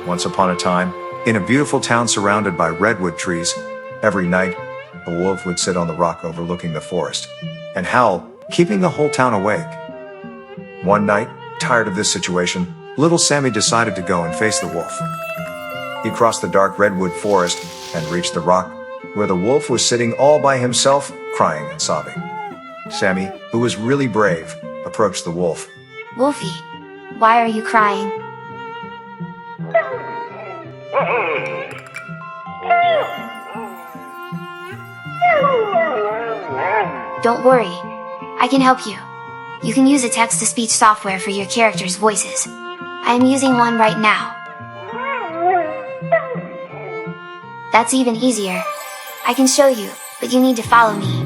Once upon a time, in a beautiful town surrounded by redwood trees, every night, a wolf would sit on the rock overlooking the forest and howl, keeping the whole town awake. One night, tired of this situation, little Sammy decided to go and face the wolf. He crossed the dark redwood forest and reached the rock, where the wolf was sitting all by himself, crying and sobbing. Sammy, who was really brave, approached the wolf. Wolfie, why are you crying? Don't worry, I can help you. You can use a text-to-speech software for your characters' voices. I am using one right now. That's even easier. I can show you, but you need to follow me.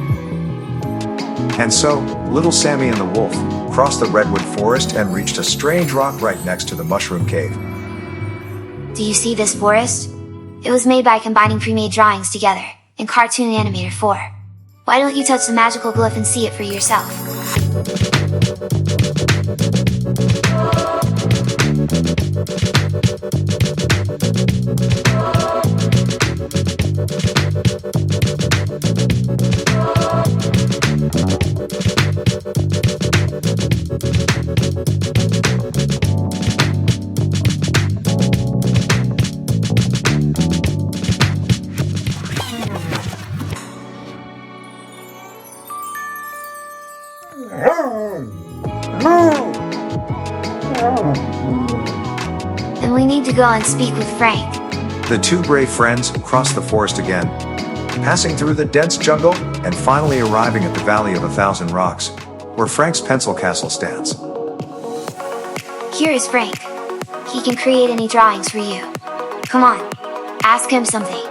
And so, little Sammy and the wolf crossed the redwood forest and reached a strange rock right next to the mushroom cave. Do you see this forest? It was made by combining pre-made drawings together in Cartoon Animator 4. Why don't you touch the magical glyph and see it for yourself? Then we need to go and speak with Frank. The two brave friends crossed the forest again, passing through the dense jungle and finally arriving at the Valley of 1,000 Rocks, where Frank's pencil castle stands. Here is Frank. He can create any drawings for you. Come on, ask him something.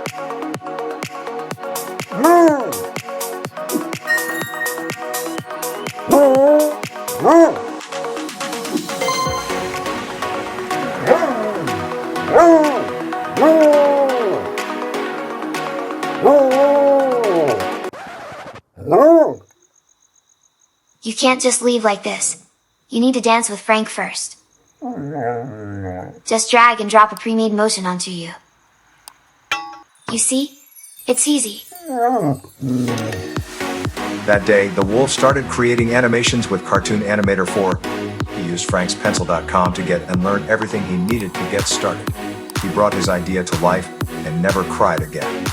You can't just leave like this. You need to dance with Frank first. Just drag and drop a pre-made motion onto you. You see? It's easy. That day, the wolf started creating animations with Cartoon Animator 4. He used frankspencil.com to get and learn everything he needed to get started. He brought his idea to life and never cried again.